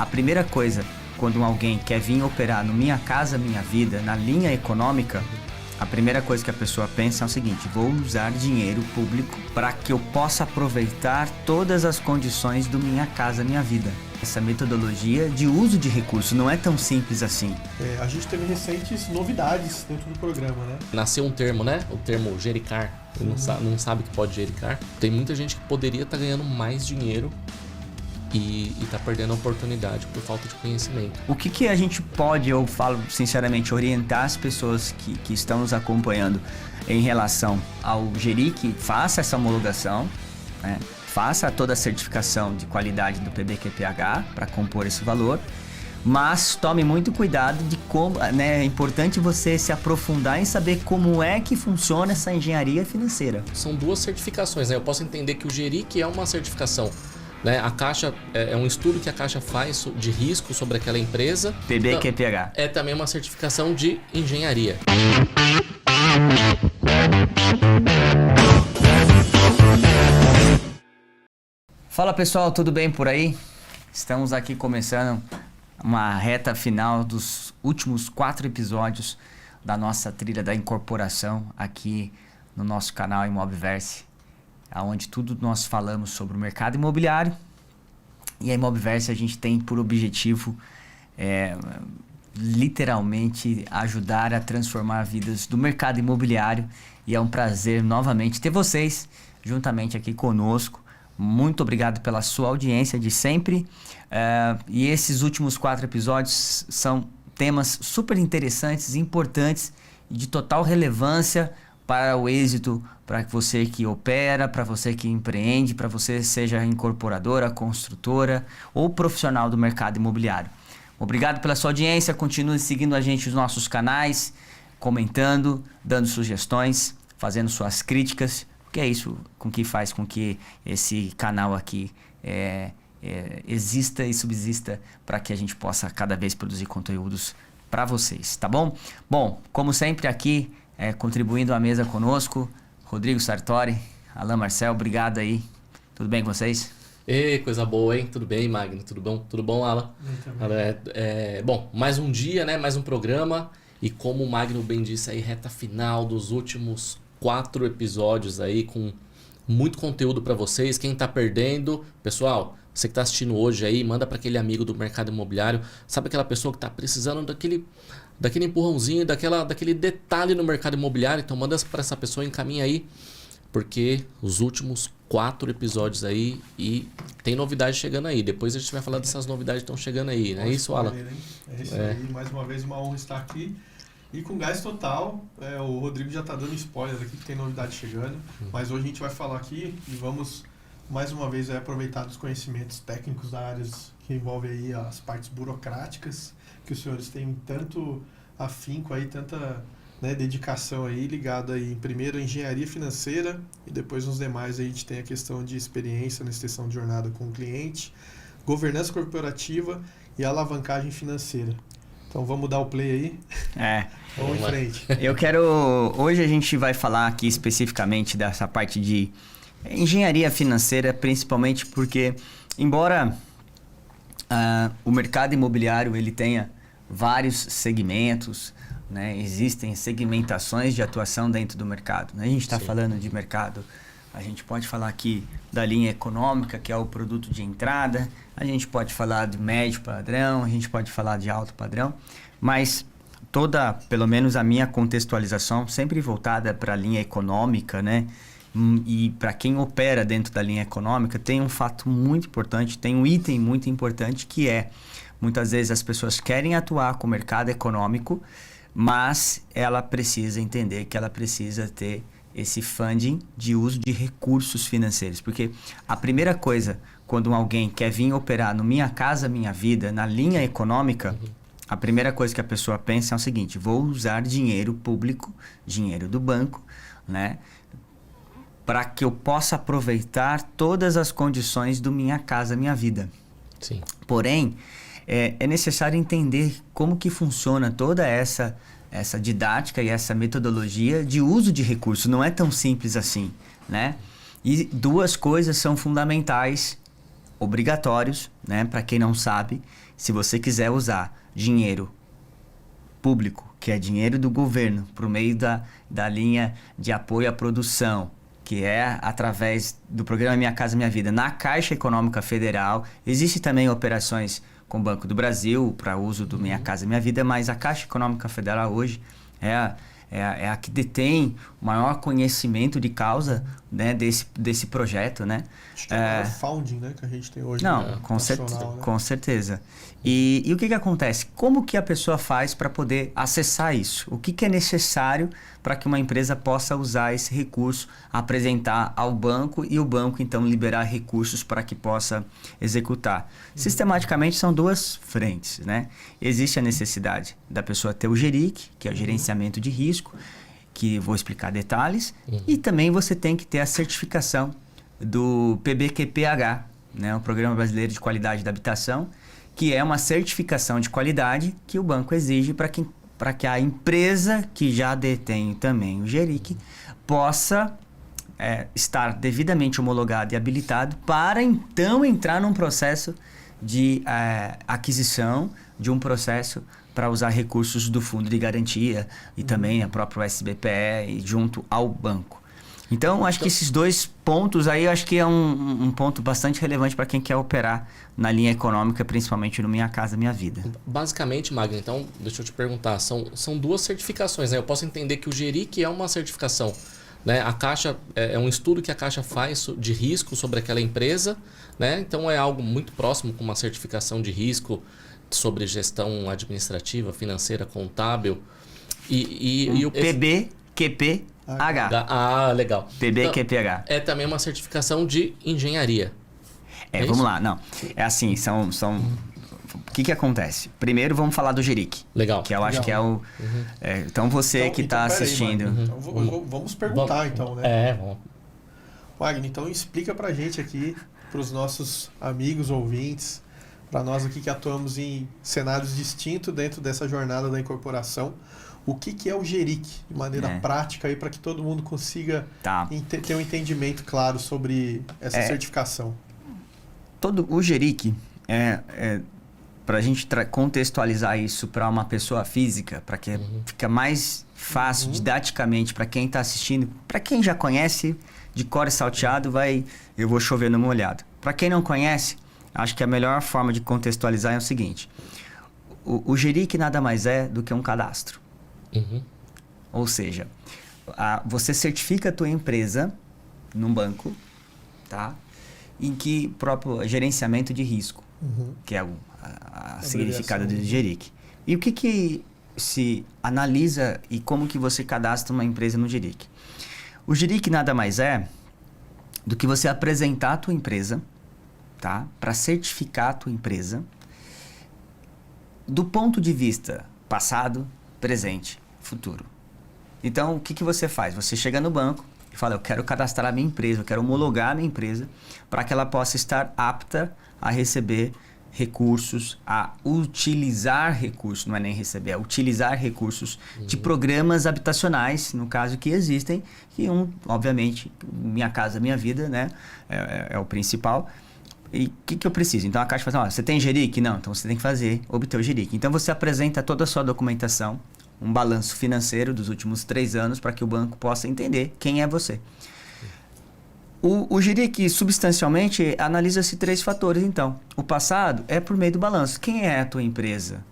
a primeira coisa, quando alguém quer vir operar no Minha Casa Minha Vida, na linha econômica, a primeira coisa que a pessoa pensa é o seguinte: vou usar dinheiro público para que eu possa aproveitar todas as condições do Minha Casa Minha Vida. Essa metodologia de uso de recursos não é tão simples assim. A gente teve recentes novidades dentro do programa, né? Nasceu um termo, né? O termo gericar. Não sabe que pode gericar. Tem muita gente que poderia estar ganhando mais dinheiro e está perdendo a oportunidade por falta de conhecimento. O que a gente pode, eu falo sinceramente, orientar as pessoas que estão nos acompanhando em relação ao GERIC? Faça essa homologação, né? Faça toda a certificação de qualidade do PBQPH para compor esse valor, mas tome muito cuidado de como, né, é importante você se aprofundar em saber como é que funciona essa engenharia financeira. São duas certificações, né? Eu posso entender que o GERIC é uma certificação, né? A Caixa é um estudo que a Caixa faz de risco sobre aquela empresa. PBQPH. É também uma certificação de engenharia. Fala pessoal, tudo bem por aí? Estamos aqui começando uma reta final dos últimos 4 episódios da nossa trilha da incorporação aqui no nosso canal Imobverse, onde tudo nós falamos sobre o mercado imobiliário. E a Imobverse a gente tem por objetivo literalmente ajudar a transformar vidas do mercado imobiliário, e é um prazer novamente ter vocês juntamente aqui conosco. Muito obrigado pela sua audiência de sempre. E esses últimos 4 episódios são temas super interessantes, importantes e de total relevância para o êxito, para você que opera, para você que empreende, para você seja incorporadora, construtora ou profissional do mercado imobiliário. Obrigado pela sua audiência. Continue seguindo a gente nos nossos canais, comentando, dando sugestões, fazendo suas críticas, que é isso que faz com que esse canal aqui exista e subsista, para que a gente possa cada vez produzir conteúdos para vocês, tá bom? Bom, como sempre aqui, contribuindo à mesa conosco, Rodrigo Sartori, Alain Marcel, obrigado aí. Tudo bem com vocês? Ei, coisa boa, hein? Tudo bem, Magno? Tudo bom? Tudo bom, Alan? Bom, mais um dia, né? Mais um programa. E como o Magno bem disse aí, reta final dos últimos 4 episódios aí, com muito conteúdo para vocês. Quem tá perdendo, pessoal, você que tá assistindo hoje aí, manda para aquele amigo do mercado imobiliário. Sabe aquela pessoa que tá precisando daquele empurrãozinho, daquele detalhe no mercado imobiliário? Então manda para essa pessoa, encaminha aí, porque os últimos 4 episódios aí, e tem novidade chegando aí. Depois a gente vai falar dessas novidades que estão chegando aí, não é isso, Alan? É isso aí, mais uma vez uma honra estar aqui. E com gás total, o Rodrigo já está dando spoiler aqui que tem novidade chegando, mas hoje a gente vai falar aqui e vamos mais uma vez aproveitar dos conhecimentos técnicos da área que envolve aí as partes burocráticas, que os senhores têm tanto afinco aí, tanta, né, dedicação aí, ligada aí, primeiro a engenharia financeira, e depois nos demais aí a gente tem a questão de experiência na extensão de jornada com o cliente, governança corporativa e alavancagem financeira. Então vamos dar o play aí. Vamos em frente. Hoje a gente vai falar aqui especificamente dessa parte de engenharia financeira, principalmente porque, embora o mercado imobiliário ele tenha vários segmentos, né, existem segmentações de atuação dentro do mercado. A gente está falando de mercado, a gente pode falar aqui da linha econômica, que é o produto de entrada, a gente pode falar de médio padrão, a gente pode falar de alto padrão, mas pelo menos a minha contextualização, sempre voltada para a linha econômica, né? E para quem opera dentro da linha econômica, tem um fato muito importante, tem um item muito importante, que muitas vezes as pessoas querem atuar com o mercado econômico, mas ela precisa entender que ela precisa ter esse funding de uso de recursos financeiros. Porque a primeira coisa, quando alguém quer vir operar no Minha Casa Minha Vida, na linha econômica, a primeira coisa que a pessoa pensa é o seguinte: vou usar dinheiro público, dinheiro do banco, né, para que eu possa aproveitar todas as condições do Minha Casa Minha Vida. Sim. Porém, é necessário entender como que funciona toda essa didática e essa metodologia de uso de recursos. Não é tão simples assim, né? E 2 coisas são fundamentais obrigatórios, né? Para quem não sabe, se você quiser usar dinheiro público, que é dinheiro do governo, por meio da linha de apoio à produção, que é através do programa Minha Casa Minha Vida, na Caixa Econômica Federal. Existem também operações com o Banco do Brasil para uso do Minha Casa Minha Vida, mas a Caixa Econômica Federal hoje é a que detém o maior conhecimento de causa, né, desse projeto, né? Acho que é o maior founding, né, que a gente tem hoje. Não, né? com certeza. E o que acontece? Como que a pessoa faz para poder acessar isso? O que é necessário para que uma empresa possa usar esse recurso, apresentar ao banco e o banco, então, liberar recursos para que possa executar? Sistematicamente, são duas frentes, né? Existe a necessidade da pessoa ter o GERIC, que é o gerenciamento de risco, que vou explicar detalhes, e também você tem que ter a certificação do PBQPH, né? O Programa Brasileiro de Qualidade da Habitação, que é uma certificação de qualidade que o banco exige para que a empresa que já detém também o GERIC possa estar devidamente homologado e habilitado para então entrar num processo de aquisição de um processo para usar recursos do Fundo de Garantia e também a própria SBPE junto ao banco. Então, acho que esses dois pontos aí, acho que é um ponto bastante relevante para quem quer operar na linha econômica, principalmente no Minha Casa Minha Vida. Basicamente, Magno, então, deixa eu te perguntar, são duas certificações, né? Eu posso entender que o GERIC é uma certificação, né? A Caixa é um estudo que a Caixa faz de risco sobre aquela empresa, né? Então, é algo muito próximo com uma certificação de risco sobre gestão administrativa, financeira, contábil. E o PBQP H. Legal. PBQPH. Então, é também uma certificação de engenharia. Vamos lá. Não, é assim, são... O que acontece? Primeiro, vamos falar do GERIC. Legal. Que eu acho que é o... então, você que está assistindo... Então, vamos perguntar, então, né? Vamos. Wagner, então explica pra gente aqui, pros nossos amigos ouvintes, para nós aqui que atuamos em cenários distintos dentro dessa jornada da incorporação, o que é o GERIC, de maneira prática, aí para que todo mundo consiga ter um entendimento claro sobre essa certificação. O GERIC, para a gente contextualizar isso para uma pessoa física, para que fica mais fácil didaticamente para quem está assistindo, para quem já conhece, de cor e salteado, eu vou chover no molhado. Para quem não conhece, acho que a melhor forma de contextualizar é o seguinte: o GERIC nada mais é do que um cadastro. Ou seja, você certifica a tua empresa num banco, tá? Em que próprio gerenciamento de risco, que é a significado do GERIC. E o que se analisa e como que você cadastra uma empresa no GERIC? O GERIC nada mais é do que você apresentar a tua empresa, tá? Para certificar a tua empresa do ponto de vista passado, presente, futuro. Então, o que você faz? Você chega no banco e fala: eu quero cadastrar a minha empresa, eu quero homologar a minha empresa para que ela possa estar apta a receber recursos, a utilizar recursos, não é nem receber, é utilizar recursos de programas habitacionais, no caso que existem, e obviamente, Minha Casa Minha Vida, né, é o principal. E o que eu preciso? Então a Caixa fala assim: você tem GERIC? Não, então você tem que obter o GERIC. Então você apresenta toda a sua documentação, um balanço financeiro dos últimos 3 anos para que o banco possa entender quem é você. O GERIC, substancialmente, analisa-se 3 fatores, então. O passado é por meio do balanço. Quem é a tua empresa?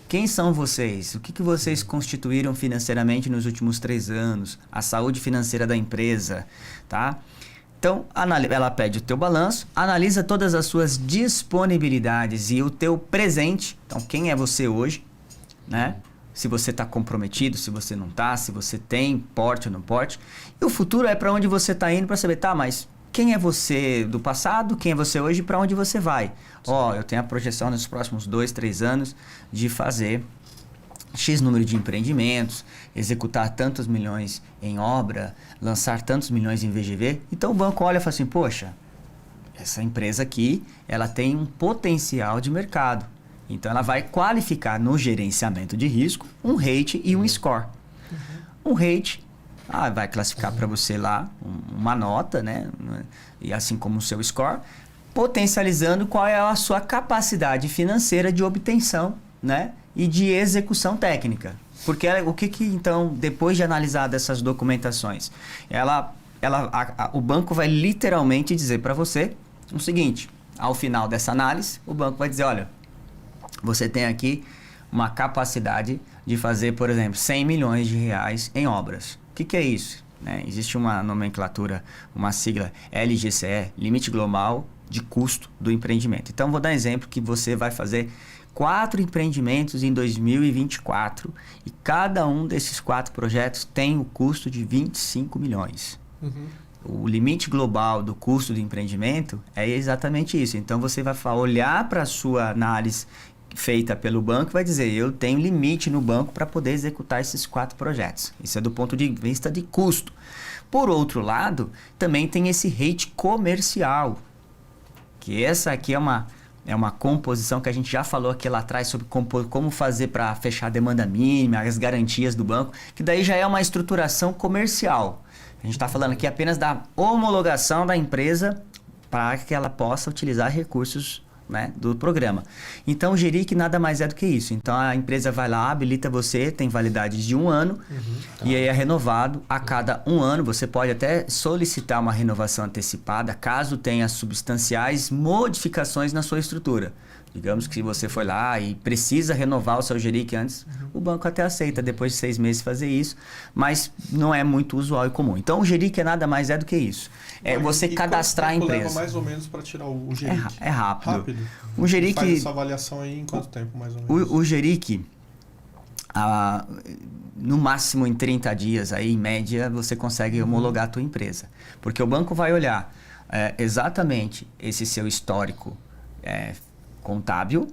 Quem são vocês? O que vocês constituíram financeiramente nos últimos 3 anos? A saúde financeira da empresa, tá? Então, ela pede o teu balanço, analisa todas as suas disponibilidades e o teu presente. Então, quem é você hoje, né? Se você está comprometido, se você não está, se você tem porte ou não porte. E o futuro é para onde você está indo para saber, mas quem é você do passado, quem é você hoje e para onde você vai? Eu tenho a projeção nos próximos 2, 3 anos de fazer X número de empreendimentos, executar tantos milhões em obra, lançar tantos milhões em VGV. Então o banco olha e fala assim: poxa, essa empresa aqui, ela tem um potencial de mercado. Então ela vai qualificar no gerenciamento de risco um rate e um score. Um rate vai classificar para você lá uma nota, né? E assim como o seu score. potencializando qual é a sua capacidade financeira de obtenção, né, e de execução técnica. Porque então, depois de analisar dessas documentações, o banco vai literalmente dizer para você o seguinte: ao final dessa análise, o banco vai dizer, olha, você tem aqui uma capacidade de fazer, por exemplo, 100 milhões de reais em obras. O que é isso? Existe uma nomenclatura, uma sigla LGCE, Limite Global de Custo do Empreendimento. Então, vou dar um exemplo que você vai fazer 4 empreendimentos em 2024 e cada um desses 4 projetos tem o custo de 25 milhões. O limite global do custo do empreendimento é exatamente isso. Então, você vai olhar para a sua análise feita pelo banco e vai dizer, eu tenho limite no banco para poder executar esses 4 projetos. Isso é do ponto de vista de custo. Por outro lado, também tem esse rate comercial, que essa aqui é uma composição que a gente já falou aqui lá atrás sobre como fazer para fechar a demanda mínima, as garantias do banco, que daí já é uma estruturação comercial. A gente está falando aqui apenas da homologação da empresa para que ela possa utilizar recursos, né, do programa. Então, o GERIC nada mais é do que isso. Então, a empresa vai lá, habilita você, tem validade de 1 ano, e aí é renovado a cada 1 ano. Você pode até solicitar uma renovação antecipada, caso tenha substanciais modificações na sua estrutura. Digamos que você foi lá e precisa renovar o seu GERIC antes, o banco até aceita depois de 6 meses fazer isso, mas não é muito usual e comum. Então, o GERIC nada mais é do que isso. É você cadastrar a empresa. Leva mais ou menos para tirar o GERIC? É rápido. Rápido? O GERIC, faz essa avaliação aí em quanto tempo, mais ou menos? O GERIC, no máximo em 30 dias, aí, em média, você consegue homologar a tua empresa. Porque o banco vai olhar exatamente esse seu histórico contábil,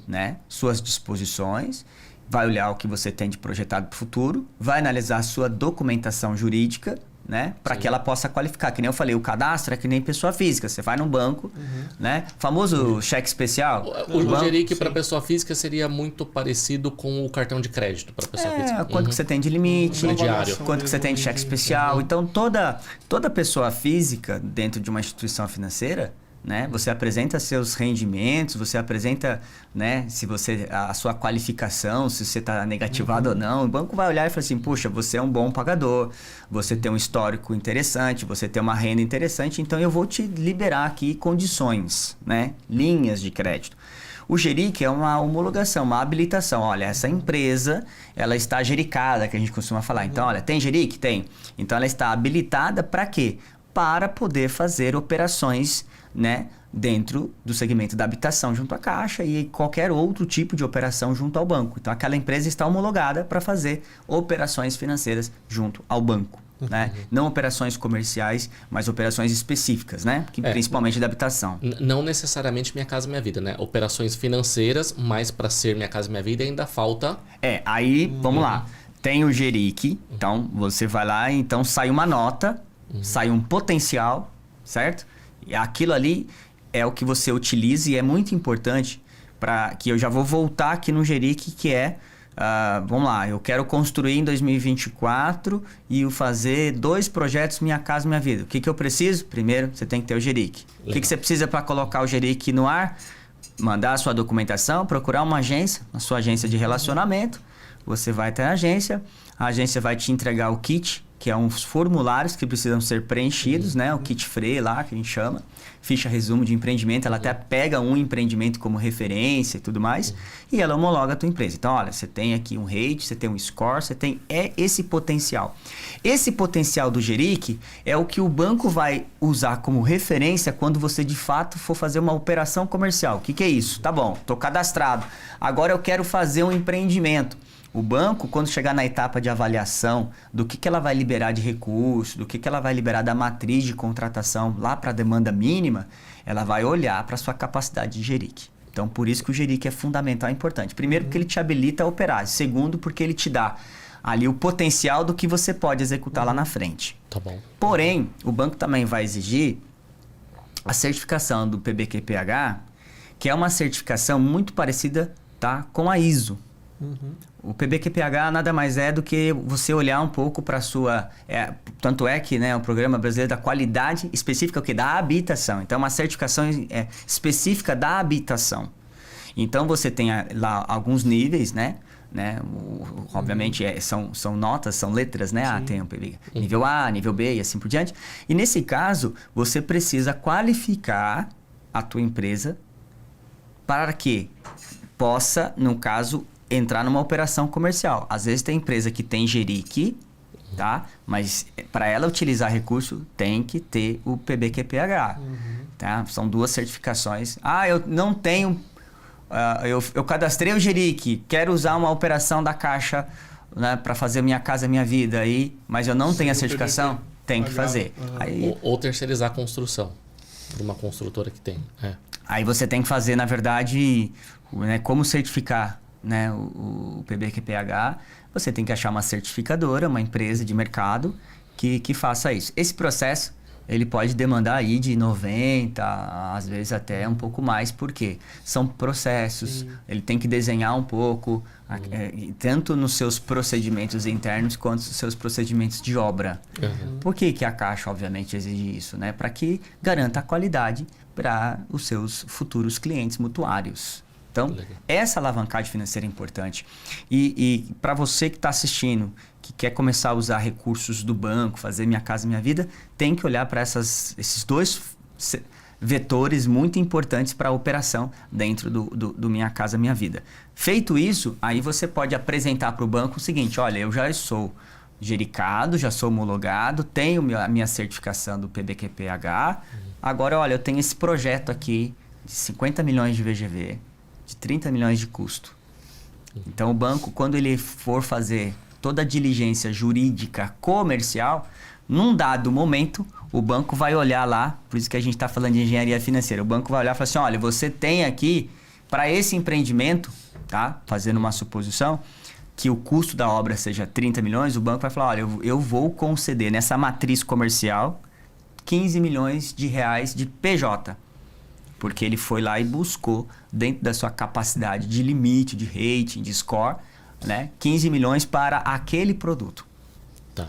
né? Suas disposições, vai olhar o que você tem de projetado para o futuro, vai analisar a sua documentação jurídica, né? Para que ela possa qualificar. Que nem eu falei, o cadastro é que nem pessoa física. Você vai no banco, né? Famoso cheque especial. O GERIC para pessoa física seria muito parecido com o cartão de crédito para pessoa física. Quanto que você tem de limite, Crediário. quanto que você tem de cheque especial. Então, toda pessoa física dentro de uma instituição financeira, né? Você apresenta seus rendimentos, você apresenta, né, a sua qualificação, se você está negativado ou não. O banco vai olhar e falar assim, puxa, você é um bom pagador, você tem um histórico interessante, você tem uma renda interessante, então eu vou te liberar aqui condições, né, linhas de crédito. O GERIC é uma homologação, uma habilitação. Olha, essa empresa, ela está gericada, que a gente costuma falar. Então, olha, tem GERIC? Tem. Então, ela está habilitada para quê? Para poder fazer operações, né, dentro do segmento da habitação junto à Caixa e qualquer outro tipo de operação junto ao banco. Então, aquela empresa está homologada para fazer operações financeiras junto ao banco. Né? Não operações comerciais, mas operações específicas, né? Principalmente da habitação. Não necessariamente Minha Casa Minha Vida, né? Operações financeiras, mas para ser Minha Casa Minha Vida ainda falta... Aí, vamos lá. Tem o GERIC, então você vai lá, então sai uma nota, sai um potencial, certo? E aquilo ali é o que você utiliza e é muito importante para que eu já vou voltar aqui no GERIC, que vamos lá, eu quero construir em 2024 e fazer 2 projetos Minha Casa Minha Vida. O que eu preciso? Primeiro, você tem que ter o GERIC. O que você precisa para colocar o GERIC no ar? Mandar a sua documentação, procurar uma agência, a sua agência de relacionamento. Você vai até a agência vai te entregar o kit, que é uns formulários que precisam ser preenchidos, né? O kit FRE lá, que a gente chama. Ficha resumo de empreendimento, ela até pega um empreendimento como referência e tudo mais, e ela homologa a tua empresa. Então, olha, você tem aqui um rate, você tem um score, você tem esse potencial. Esse potencial do GERIC é o que o banco vai usar como referência quando você, de fato, for fazer uma operação comercial. O que é isso? Tá bom, estou cadastrado. Agora eu quero fazer um empreendimento. O banco, quando chegar na etapa de avaliação do que ela vai liberar de recurso, do que ela vai liberar da matriz de contratação lá para a demanda mínima, ela vai olhar para a sua capacidade de GERIC. Então, por isso que o GERIC é fundamental e importante. Primeiro, porque ele te habilita a operar. Segundo, porque ele te dá ali o potencial do que você pode executar lá na frente. Tá bom. Porém, o banco também vai exigir a certificação do PBQPH, que é uma certificação muito parecida, tá, com a ISO. O PBQPH nada mais é do que você olhar um pouco para a sua... tanto é que, né, o Programa Brasileiro da Qualidade Específica, o quê? Da habitação. Então, uma certificação específica da habitação. Então, você tem lá alguns níveis, né? Obviamente, são notas, são letras, né? Tem o PB, nível A, nível B e assim por diante. E nesse caso, você precisa qualificar a tua empresa para que possa, no caso, entrar numa operação comercial. Às vezes tem empresa que tem GERIC, tá? Mas para ela utilizar recurso, tem que ter o PBQPH, tá? São 2 certificações. Eu não tenho... eu cadastrei o GERIC, quero usar uma operação da Caixa, né, para fazer Minha Casa Minha Vida, mas eu não tenho a certificação, tem que fazer. Ou terceirizar a construção de uma construtora que tem. Aí você tem que fazer, na verdade, né, como certificar, né, o PBQPH. Você tem que achar uma certificadora, uma empresa de mercado que faça isso. Esse processo, ele pode demandar aí de 90, às vezes até um pouco mais, porque são processos, ele tem que desenhar um pouco, tanto nos seus procedimentos internos quanto nos seus procedimentos de obra. Por que a Caixa, obviamente, exige isso? Né? Para que garanta a qualidade para os seus futuros clientes mutuários. Então, essa alavancagem financeira é importante. E para você que está assistindo, que quer começar a usar recursos do banco, fazer Minha Casa Minha Vida, tem que olhar para esses 2 vetores muito importantes para a operação dentro do Minha Casa Minha Vida. Feito isso, aí você pode apresentar para o banco o seguinte: olha, eu já sou gericado, já sou homologado, tenho a minha certificação do PBQPH. Agora, olha, eu tenho esse projeto aqui de 50 milhões de VGV, de 30 milhões de custo. Então, o banco, quando ele for fazer toda a diligência jurídica comercial, num dado momento, o banco vai olhar lá, por isso que a gente está falando de engenharia financeira, o banco vai olhar e falar assim: olha, você tem aqui, para esse empreendimento, tá? Fazendo uma suposição, que o custo da obra seja 30 milhões, o banco vai falar: olha, eu vou conceder nessa matriz comercial 15 milhões de reais de PJ. Porque ele foi lá e buscou, dentro da sua capacidade de limite, de rating, de score, né, 15 milhões para aquele produto.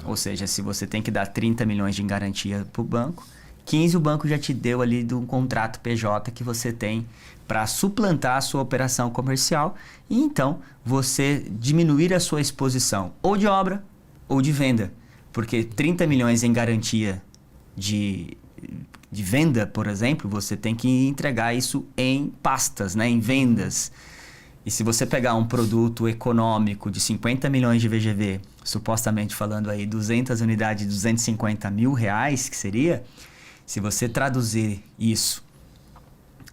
Ou seja, se você tem que dar 30 milhões de garantia para o banco, 15 o banco já te deu ali de um contrato PJ que você tem para suplantar a sua operação comercial e então você diminuir a sua exposição ou de obra ou de venda. Porque 30 milhões em garantia de venda, por exemplo, você tem que entregar isso em pastas, né, em vendas. E se você pegar um produto econômico de 50 milhões de VGV, supostamente falando aí 200 unidades de 250 mil reais, que seria, se você traduzir isso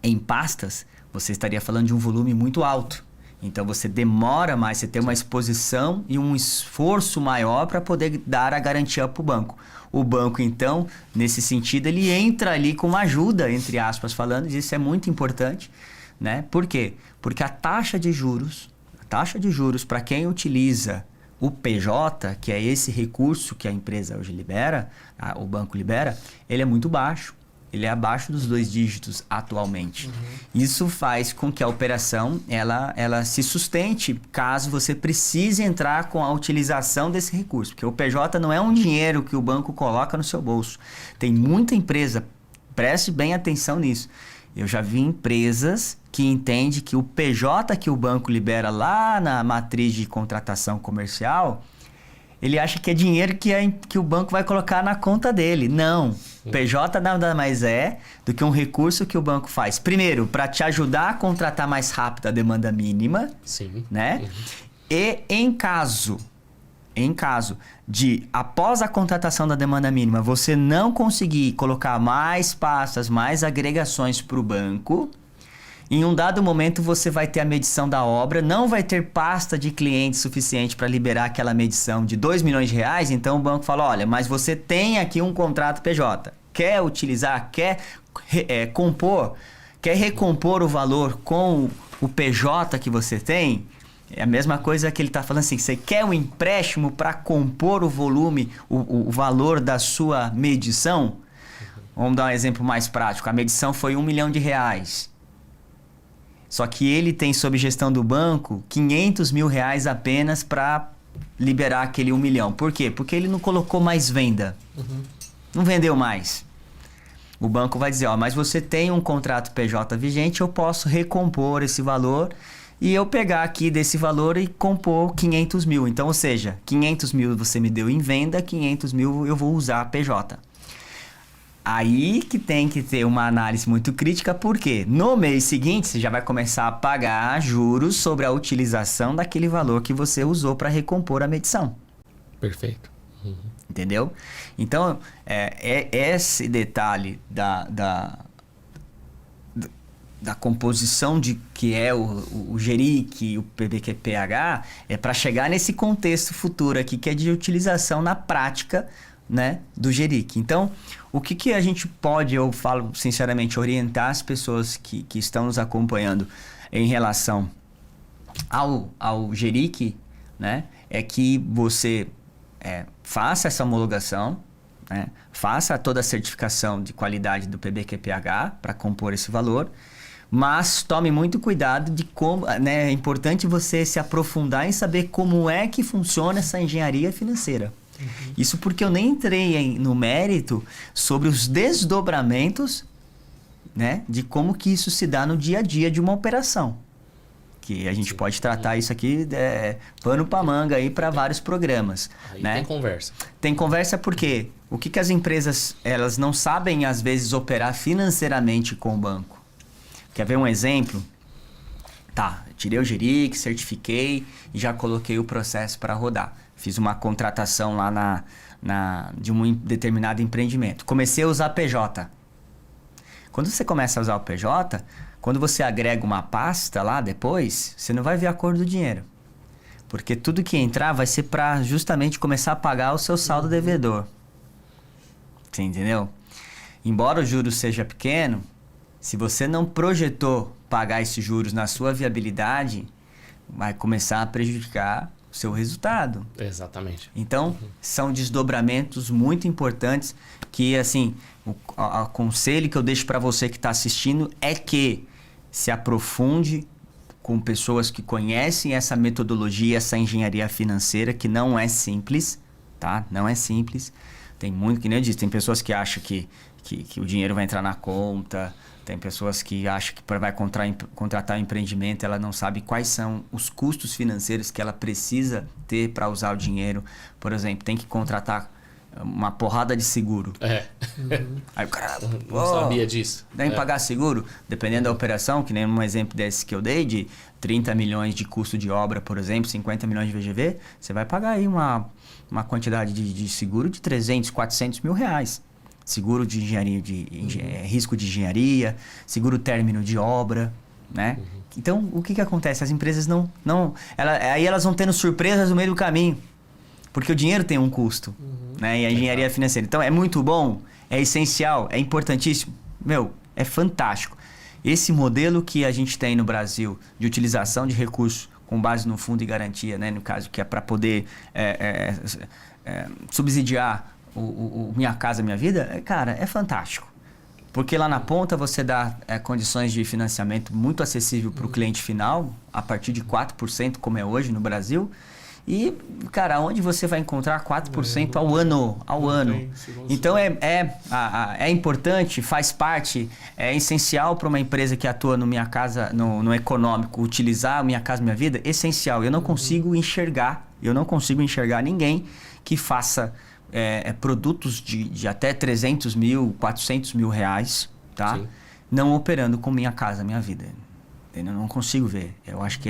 em pastas, você estaria falando de um volume muito alto. Então você demora mais, você tem uma exposição e um esforço maior para poder dar a garantia para o banco. O banco, então, nesse sentido, ele entra ali com uma ajuda, entre aspas, falando, e isso é muito importante, né? Por quê? Porque a taxa de juros para quem utiliza o PJ, que é esse recurso que a empresa hoje libera, o banco libera, ele é muito baixo. Ele é abaixo dos 2 dígitos atualmente. Isso faz com que a operação ela se sustente caso você precise entrar com a utilização desse recurso. Porque o PJ não é um dinheiro que o banco coloca no seu bolso. Tem muita empresa, preste bem atenção nisso. Eu já vi empresas que entendem que o PJ que o banco libera lá na matriz de contratação comercial, ele acha que é dinheiro que o banco vai colocar na conta dele. Não. PJ nada mais é do que um recurso que o banco faz. Primeiro, para te ajudar a contratar mais rápido a demanda mínima. Sim. Né? E em caso de, após a contratação da demanda mínima, você não conseguir colocar mais pastas, mais agregações para o banco, em um dado momento você vai ter a medição da obra, não vai ter pasta de cliente suficiente para liberar aquela medição de 2 milhões de reais, então o banco fala: olha, mas você tem aqui um contrato PJ, quer utilizar, quer recompor o valor com o PJ que você tem? É a mesma coisa que ele está falando assim: você quer um empréstimo para compor o volume, o valor da sua medição? Vamos dar um exemplo mais prático. A medição foi 1 milhão de reais. Só que ele tem sob gestão do banco R$500 mil apenas para liberar aquele 1 milhão. Por quê? Porque ele não colocou mais venda. Não vendeu mais. O banco vai dizer, ó, mas você tem um contrato PJ vigente, eu posso recompor esse valor e eu pegar aqui desse valor e compor 500 mil. Então, ou seja, 500 mil você me deu em venda, 500 mil eu vou usar a PJ. Aí que tem que ter uma análise muito crítica, porque no mês seguinte você já vai começar a pagar juros sobre a utilização daquele valor que você usou para recompor a medição. Perfeito. Entendeu? Então, esse detalhe da composição de que é o GERIC e o PBQPH é para chegar nesse contexto futuro aqui, que é de utilização na prática, né, do GERIC. Então, o que a gente pode, eu falo sinceramente, orientar as pessoas que estão nos acompanhando em relação ao GERIC, né, é que você faça essa homologação, né, faça toda a certificação de qualidade do PBQPH para compor esse valor, mas tome muito cuidado de como, né, é importante você se aprofundar em saber como é que funciona essa engenharia financeira. Isso porque eu nem entrei no mérito sobre os desdobramentos, né, de como que isso se dá no dia a dia de uma operação. Que a gente pode tratar isso aqui, pano para manga aí para vários programas. Aí né? tem conversa. Tem conversa porque o que as empresas, elas não sabem às vezes operar financeiramente com o banco. Quer ver um exemplo? Tá, tirei o GERIC, certifiquei e já coloquei o processo para rodar. Fiz uma contratação lá de um determinado empreendimento. Comecei a usar PJ. Quando você começa a usar o PJ, quando você agrega uma pasta lá depois, você não vai ver a cor do dinheiro. Porque tudo que entrar vai ser para justamente começar a pagar o seu saldo devedor. Você entendeu? Embora o juros seja pequeno, se você não projetou pagar esses juros na sua viabilidade, vai começar a prejudicar o seu resultado. Exatamente. Então, são desdobramentos muito importantes que, assim, o conselho que eu deixo para você que está assistindo é que se aprofunde com pessoas que conhecem essa metodologia, essa engenharia financeira, que não é simples, tá? Não é simples. Tem muito, que nem eu disse, tem pessoas que acham que o dinheiro vai entrar na conta, tem pessoas que acham que vai contratar um empreendimento, ela não sabe quais são os custos financeiros que ela precisa ter para usar o dinheiro. Por exemplo, tem que contratar uma porrada de seguro. Aí o cara... Não sabia disso. Tem que pagar seguro? Dependendo da operação, que nem um exemplo desse que eu dei, de 30 milhões de custo de obra, por exemplo, 50 milhões de VGV, você vai pagar aí uma quantidade de seguro de 300, 400 mil reais. Seguro de engenharia, risco de engenharia, seguro término de obra, né? Então, o que acontece? As empresas aí elas vão tendo surpresas no meio do caminho, porque o dinheiro tem um custo, né? E a engenharia financeira. Então, é muito bom, é essencial, é importantíssimo. É fantástico. Esse modelo que a gente tem no Brasil de utilização de recursos com base no fundo de garantia, né? No caso, que é para poder subsidiar o Minha Casa Minha Vida, cara, é fantástico. Porque lá na ponta você dá condições de financiamento muito acessível para o cliente final, a partir de 4%, como é hoje no Brasil. E, cara, onde você vai encontrar 4% ao ano? Então, é importante, faz parte, é essencial para uma empresa que atua no Minha Casa, no econômico, utilizar o Minha Casa Minha Vida, essencial. Eu não consigo enxergar ninguém que faça produtos de até 300 mil, 400 mil reais, tá? Sim. Não operando com Minha Casa Minha Vida. Eu não consigo ver. Eu acho que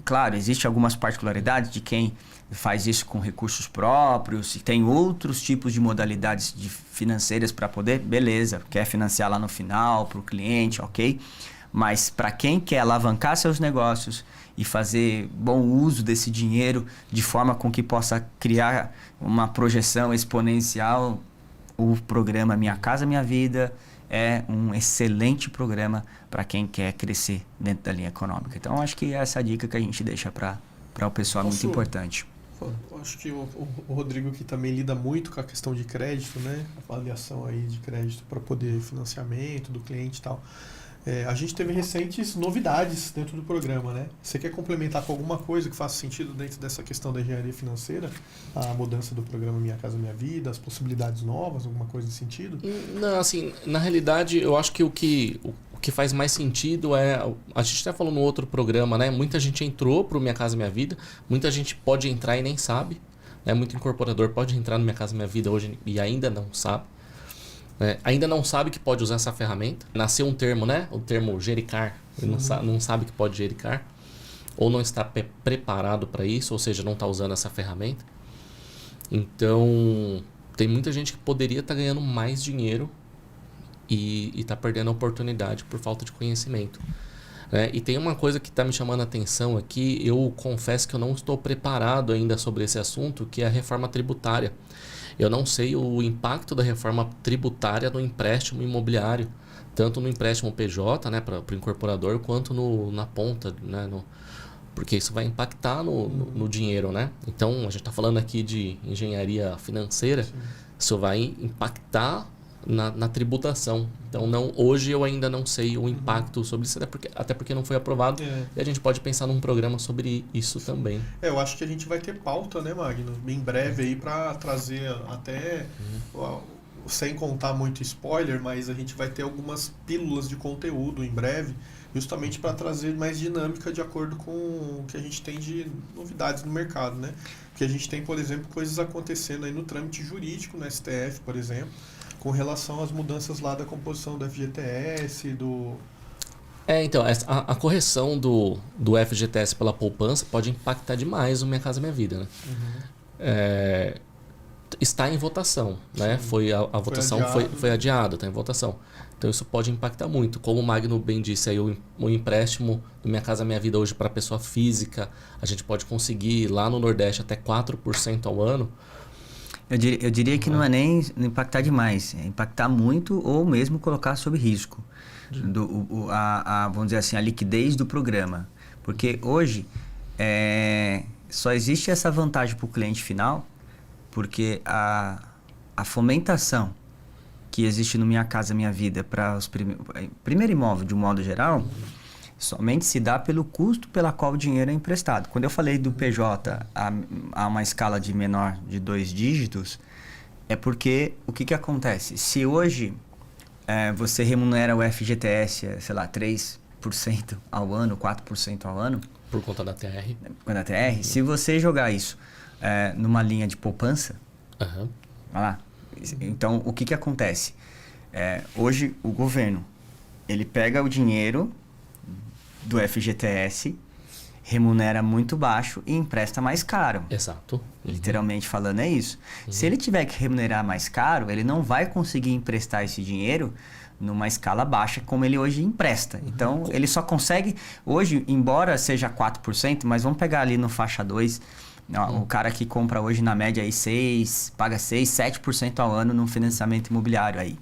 claro, existem algumas particularidades de quem faz isso com recursos próprios, e tem outros tipos de modalidades financeiras para poder, beleza, quer financiar lá no final para o cliente, ok? Mas para quem quer alavancar seus negócios e fazer bom uso desse dinheiro de forma com que possa criar uma projeção exponencial, o programa Minha Casa Minha Vida é um excelente programa para quem quer crescer dentro da linha econômica. Então, acho que essa dica que a gente deixa para o pessoal é muito importante. Eu acho que o Rodrigo que também lida muito com a questão de crédito, né? Avaliação aí de crédito para poder financiamento do cliente e tal. A gente teve recentes novidades dentro do programa, né? Você quer complementar com alguma coisa que faça sentido dentro dessa questão da engenharia financeira? A mudança do programa Minha Casa Minha Vida, as possibilidades novas, alguma coisa nesse sentido? Não, assim, na realidade, eu acho que o que faz mais sentido é... A gente até falou no outro programa, né? Muita gente entrou pro Minha Casa Minha Vida, muita gente pode entrar e nem sabe, né? Muito incorporador pode entrar no Minha Casa Minha Vida hoje e ainda não sabe. Ainda não sabe que pode usar essa ferramenta. Nasceu um termo, né? O termo gericar. Ele não sabe que pode gericar. Ou não está preparado para isso, ou seja, não está usando essa ferramenta. Então, tem muita gente que poderia estar ganhando mais dinheiro e está perdendo a oportunidade por falta de conhecimento. E tem uma coisa que está me chamando a atenção aqui. Eu confesso que eu não estou preparado ainda sobre esse assunto, que é a reforma tributária. Eu não sei o impacto da reforma tributária no empréstimo imobiliário, tanto no empréstimo PJ, né, para o incorporador, quanto na ponta, né, porque isso vai impactar no dinheiro, né? Então, a gente está falando aqui de engenharia financeira. Sim. Isso vai impactar na tributação. Então, hoje eu ainda não sei o impacto sobre isso, até porque não foi aprovado. E a gente pode pensar num programa sobre isso também. Eu acho que a gente vai ter pauta, né, Magno? Em breve aí para trazer até, sem contar muito spoiler, mas a gente vai ter algumas pílulas de conteúdo em breve, justamente para trazer mais dinâmica de acordo com o que a gente tem de novidades no mercado, né? Porque a gente tem, por exemplo, coisas acontecendo aí no trâmite jurídico, no STF, por exemplo, com relação às mudanças lá da composição do FGTS, então, a correção do FGTS pela poupança pode impactar demais o Minha Casa Minha Vida, né? Está em votação, né? A votação foi adiada, está em votação. Então isso pode impactar muito. Como o Magno bem disse, aí, o empréstimo do Minha Casa Minha Vida hoje para pessoa física, a gente pode conseguir lá no Nordeste até 4% ao ano. Eu diria que não é nem impactar demais, é impactar muito ou mesmo colocar sob risco vamos dizer assim, a liquidez do programa. Porque hoje só existe essa vantagem para o cliente final, porque a fomentação que existe no Minha Casa Minha Vida para os primeiro imóvel de um modo geral, somente se dá pelo custo pela qual o dinheiro é emprestado. Quando eu falei do PJ a uma escala de menor de 2 dígitos, é porque o que acontece? Se hoje você remunera o FGTS, sei lá, 3% ao ano, 4% ao ano... Por conta da TR. Por conta da TR. Se você jogar isso numa linha de poupança, vai lá. Então, o que acontece? Hoje, o governo, ele pega o dinheiro do FGTS, remunera muito baixo e empresta mais caro. Exato. Literalmente falando é isso. Se ele tiver que remunerar mais caro, ele não vai conseguir emprestar esse dinheiro numa escala baixa como ele hoje empresta. Então, ele só consegue... Hoje, embora seja 4%, mas vamos pegar ali no faixa 2... O cara que compra hoje na média aí paga 6, 7% ao ano num financiamento imobiliário aí.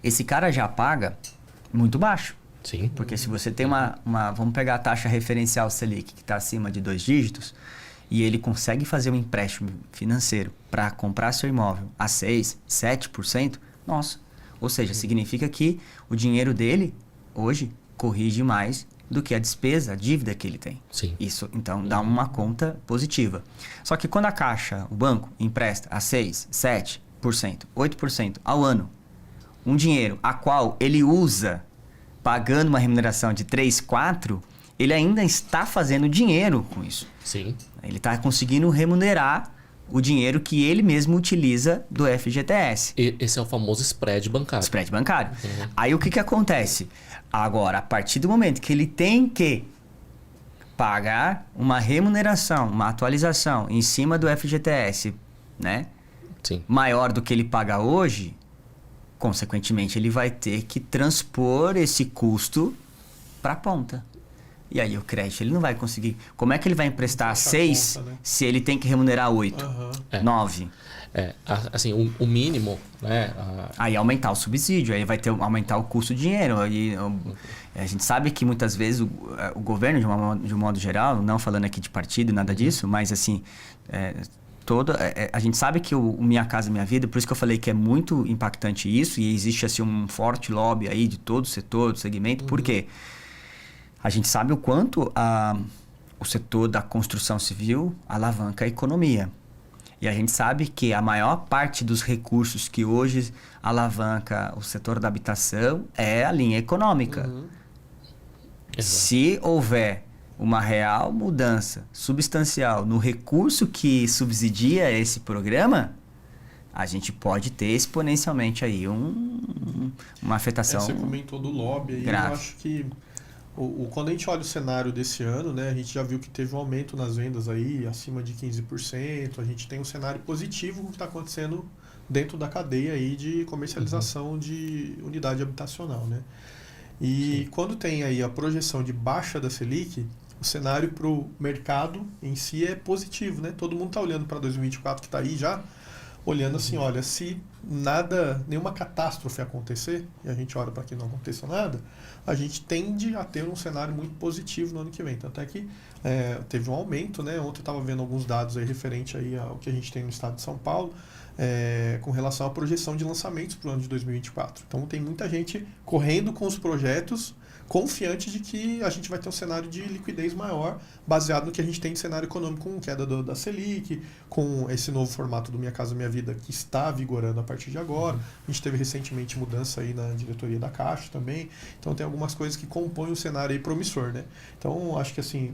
Esse cara já paga muito baixo. Sim. Porque se você tem vamos pegar a taxa referencial Selic, que está acima de 2 dígitos, e ele consegue fazer um empréstimo financeiro para comprar seu imóvel a 6, 7%, nossa. Ou seja, significa que o dinheiro dele, hoje, corrige mais do que a dívida que ele tem. Sim. Isso, então, dá uma conta positiva. Só que quando a Caixa, o banco, empresta a 6, 7%, 8% ao ano, um dinheiro a qual ele usa pagando uma remuneração de 3, 4, ele ainda está fazendo dinheiro com isso. Sim. Ele está conseguindo remunerar o dinheiro que ele mesmo utiliza do FGTS. Esse é o famoso spread bancário. Spread bancário. Aí o que acontece? Agora, a partir do momento que ele tem que pagar uma remuneração, uma atualização em cima do FGTS, né? Sim. Maior do que ele paga hoje, consequentemente ele vai ter que transpor esse custo para a ponta. E aí o crédito ele não vai conseguir. Como é que ele vai emprestar 6 conta, né? Se ele tem que remunerar 8, 9? Assim, o mínimo, né? Aí aumentar o subsídio, aí vai aumentar o custo do dinheiro. Aí, a gente sabe que muitas vezes o governo, de um modo geral, não falando aqui de partido, nada disso, mas assim, todo, a gente sabe que o Minha Casa Minha Vida, por isso que eu falei que é muito impactante isso, e existe assim um forte lobby aí de todo o setor, do segmento, por quê? A gente sabe o quanto o setor da construção civil alavanca a economia. E a gente sabe que a maior parte dos recursos que hoje alavanca o setor da habitação é a linha econômica. Se houver uma real mudança substancial no recurso que subsidia esse programa, a gente pode ter exponencialmente aí uma afetação Você comentou do lobby aí, grave. eu acho que quando a gente olha o cenário desse ano, né, a gente já viu que teve um aumento nas vendas aí, acima de 15%, a gente tem um cenário positivo com o que está acontecendo dentro da cadeia aí de comercialização de unidade habitacional, né? E quando tem aí a projeção de baixa da Selic, o cenário para o mercado em si é positivo, né? Todo mundo está olhando para 2024 que está aí já, olhando assim, olha, se nenhuma catástrofe acontecer, e a gente olha para que não aconteça nada, a gente tende a ter um cenário muito positivo no ano que vem. Tanto é que teve um aumento, né? Ontem eu estava vendo alguns dados aí referente aí ao que a gente tem no estado de São Paulo, com relação à projeção de lançamentos para o ano de 2024. Então tem muita gente correndo com os projetos, confiante de que a gente vai ter um cenário de liquidez maior, baseado no que a gente tem de cenário econômico, com queda da Selic, com esse novo formato do Minha Casa Minha Vida que está vigorando a partir de agora. A gente teve recentemente mudança aí na diretoria da Caixa também. Então tem algumas coisas que compõem um cenário aí promissor, né? Então acho que assim,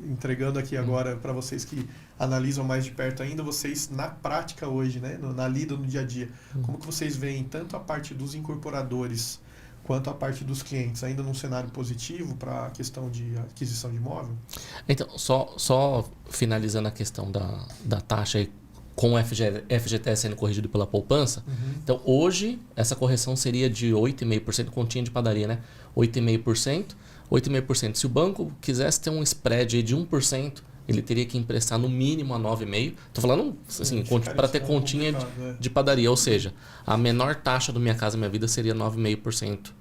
entregando aqui agora para vocês que analisam mais de perto ainda, vocês na prática hoje, né, na lida, no dia a dia, como que vocês veem tanto a parte dos incorporadores quanto a parte dos clientes, ainda num cenário positivo para a questão de aquisição de imóvel? Então, só finalizando a questão da taxa aí, com o FGTS sendo corrigido pela poupança. Então, hoje, essa correção seria de 8,5%, continha de padaria, né? 8,5%. 8,5%. Se o banco quisesse ter um spread aí de 1%, ele teria que emprestar no mínimo a 9,5%. Estou falando assim, para ter continha de padaria. Ou seja, a menor taxa do Minha Casa Minha Vida seria 9,5%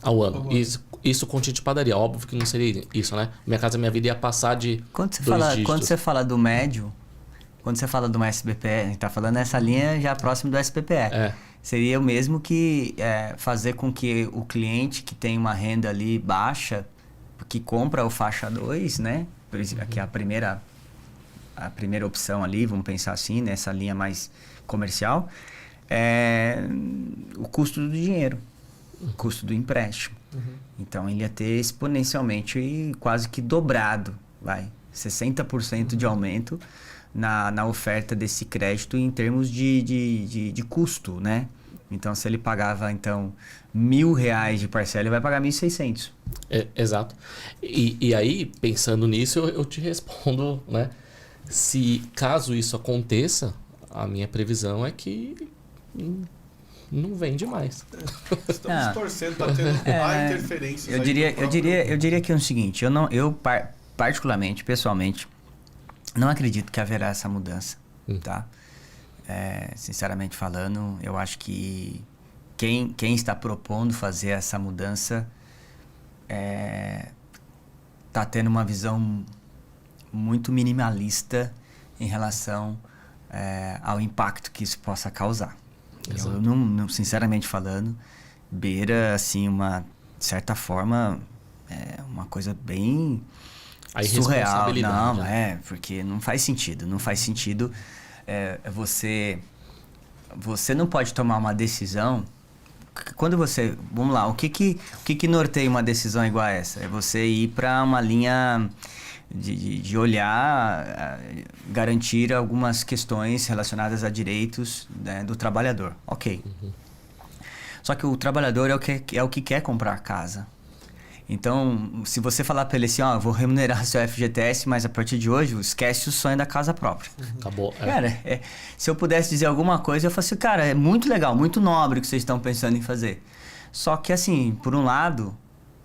ao ano. Isso continha de padaria. Óbvio que não seria isso, né? Minha Casa Minha Vida ia passar de Quando você fala do médio, quando você fala de uma SBPE, a gente está falando nessa linha já próximo do SBPE. Seria o mesmo que fazer com que o cliente que tem uma renda ali baixa, que compra o faixa 2, né? Que é a primeira opção ali, vamos pensar assim, nessa linha mais comercial, o custo do dinheiro, o custo do empréstimo. Então, ele ia ter exponencialmente quase que dobrado, 60% de aumento na oferta desse crédito em termos de custo, né? Então, se ele pagava, então, R$1.000 de parcela, ele vai pagar 1.600. Exato. E aí, pensando nisso, eu te respondo, né? Se caso isso aconteça, a minha previsão é que não vende mais. Estamos torcendo, está tendo interferências. Eu diria que é o seguinte, eu particularmente, pessoalmente, não acredito que haverá essa mudança, tá? Sinceramente falando, eu acho que quem está propondo fazer essa mudança está tendo uma visão muito minimalista em relação ao impacto que isso possa causar. Exato. Eu não, sinceramente falando, beira assim uma, de certa forma, uma coisa bem surreal. Não, porque não faz sentido. Não faz sentido. Você não pode tomar uma decisão. Quando você... Vamos lá, o que norteia uma decisão igual a essa? É você ir para uma linha de olhar, garantir algumas questões relacionadas a direitos, né, do trabalhador. Ok. Só que o trabalhador é o que quer comprar casa. Então, se você falar para ele assim, eu vou remunerar seu FGTS, mas a partir de hoje, esquece o sonho da casa própria. Acabou. Cara, se eu pudesse dizer alguma coisa, eu falo assim, cara, é muito legal, muito nobre o que vocês estão pensando em fazer. Só que assim, por um lado,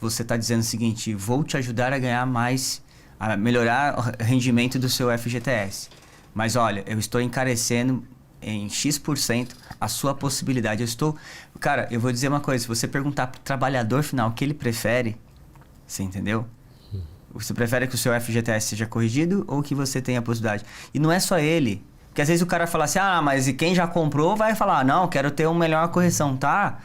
você está dizendo o seguinte, vou te ajudar a ganhar mais, a melhorar o rendimento do seu FGTS. Mas olha, eu estou encarecendo em X% a sua possibilidade. Cara, eu vou dizer uma coisa, se você perguntar para o trabalhador final o que ele prefere, você entendeu? Você prefere que o seu FGTS seja corrigido ou que você tenha a possibilidade? E não é só ele. Porque às vezes o cara fala assim, mas e quem já comprou vai falar, não, quero ter uma melhor correção, tá?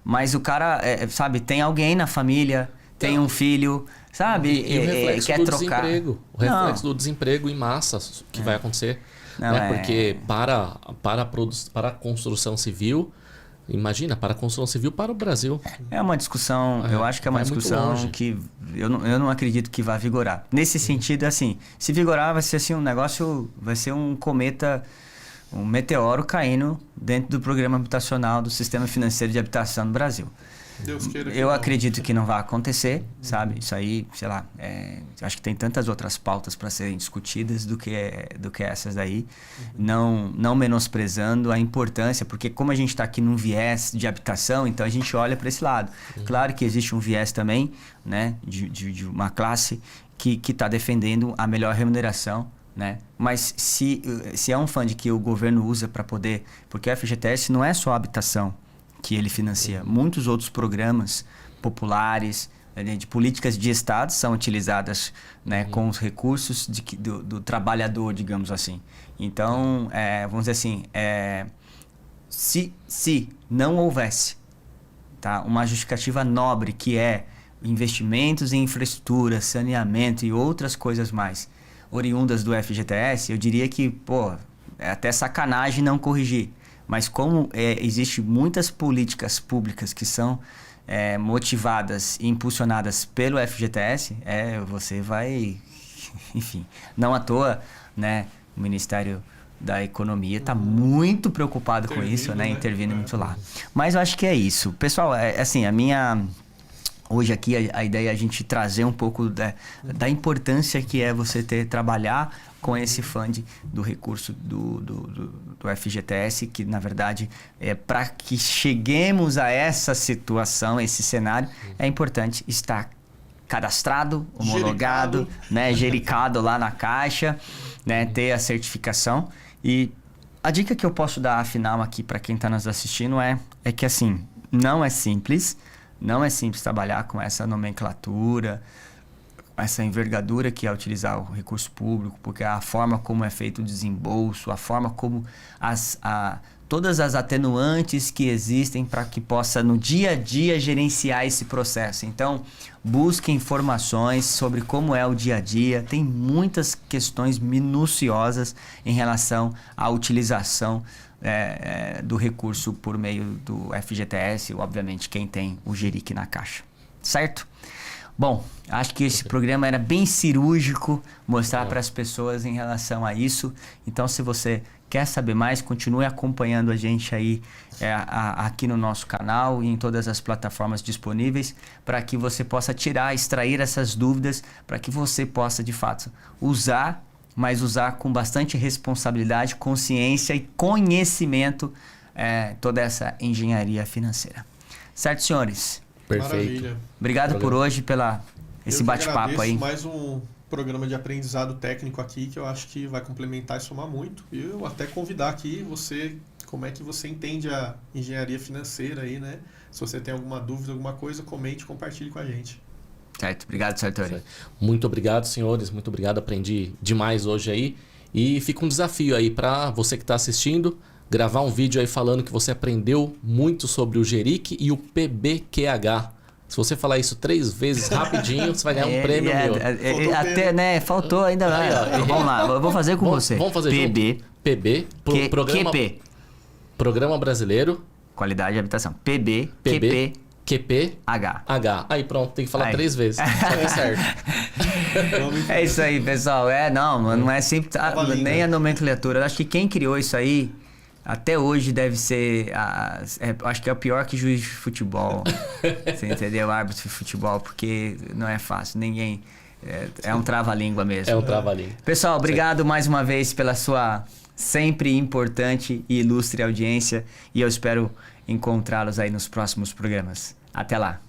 Mas o cara, sabe, tem alguém na família, tem um filho, sabe? E o reflexo quer do trocar. desemprego. O reflexo do desemprego em massa que vai acontecer. Não, né? Porque para a construção civil, imagina, para a construção civil para o Brasil. É uma discussão, eu acho que é uma discussão que eu não acredito que vai vigorar. Nesse sentido, assim, se vigorar vai ser assim um negócio, vai ser um cometa, um meteoro caindo dentro do programa habitacional do Sistema Financeiro de Habitação no Brasil. Deus queira que Eu não. acredito que não vai acontecer, sabe? Isso aí, sei lá, acho que tem tantas outras pautas para serem discutidas do que essas daí. Não menosprezando a importância, porque como a gente está aqui num viés de habitação, então a gente olha para esse lado. Claro que existe um viés também, né, de uma classe que está defendendo a melhor remuneração, né? Mas se é um fundo que o governo usa para poder... Porque o FGTS não é só habitação que ele financia. Muitos outros programas populares, de políticas de Estado são utilizadas, né, com os recursos do trabalhador, digamos assim. Então, vamos dizer assim, se não houvesse, tá, uma justificativa nobre que é investimentos em infraestrutura, saneamento e outras coisas mais oriundas do FGTS, eu diria que, é até sacanagem não corrigir. Mas como existe muitas políticas públicas que são motivadas e impulsionadas pelo FGTS, você vai... Enfim, não à toa, né, o Ministério da Economia está muito preocupado com isso, né? Intervindo muito lá. Mas eu acho que é isso. Pessoal, assim, hoje aqui a ideia é a gente trazer um pouco da importância que é você trabalhar com esse fundo do recurso do FGTS, que na verdade para que cheguemos a essa situação, esse cenário, é importante estar cadastrado, homologado, né, gericado lá na Caixa, né, ter a certificação. E a dica que eu posso dar afinal aqui para quem está nos assistindo é que assim, não é simples trabalhar com essa nomenclatura, essa envergadura que é utilizar o recurso público, porque a forma como é feito o desembolso, a forma como todas as atenuantes que existem para que possa no dia a dia gerenciar esse processo. Então, busque informações sobre como é o dia a dia. Tem muitas questões minuciosas em relação à utilização do recurso por meio do FGTS, obviamente quem tem o Geric na Caixa, certo? Bom, acho que esse programa era bem cirúrgico, mostrar para as pessoas em relação a isso. Então, se você quer saber mais, continue acompanhando a gente aí aqui no nosso canal e em todas as plataformas disponíveis, para que você possa extrair essas dúvidas, para que você possa, de fato, usar, mas usar com bastante responsabilidade, consciência e conhecimento toda essa engenharia financeira. Certo, senhores? Perfeito. Maravilha. Obrigado por hoje, esse bate-papo aí. Mais um programa de aprendizado técnico aqui que eu acho que vai complementar e somar muito. E eu até convidar aqui você, como é que você entende a engenharia financeira aí, né? Se você tem alguma dúvida, alguma coisa, comente, compartilhe com a gente. Certo, obrigado, Sartori. Muito obrigado, senhores, muito obrigado, aprendi demais hoje aí. E fica um desafio aí para você que está assistindo, gravar um vídeo aí falando que você aprendeu muito sobre o Geric e o PBQH. Se você falar isso 3 vezes rapidinho, você vai ganhar um prêmio meu. Até, né? Faltou ainda. Vamos lá, eu vou fazer com você. Vamos fazer PB, Programa Brasileiro. Qualidade de habitação. QP, H. Aí pronto, tem que falar 3 vezes. Só que é certo. É isso aí, pessoal. Não é simples. Nem a nomenclatura. Eu acho que quem criou isso aí, até hoje deve ser... acho que é o pior que juiz de futebol. Você entendeu? Árbitro de futebol, porque não é fácil. Ninguém... É um trava-língua mesmo. É um trava-língua. Pessoal, obrigado mais uma vez pela sua sempre importante e ilustre audiência. E eu espero encontrá-los aí nos próximos programas. Até lá.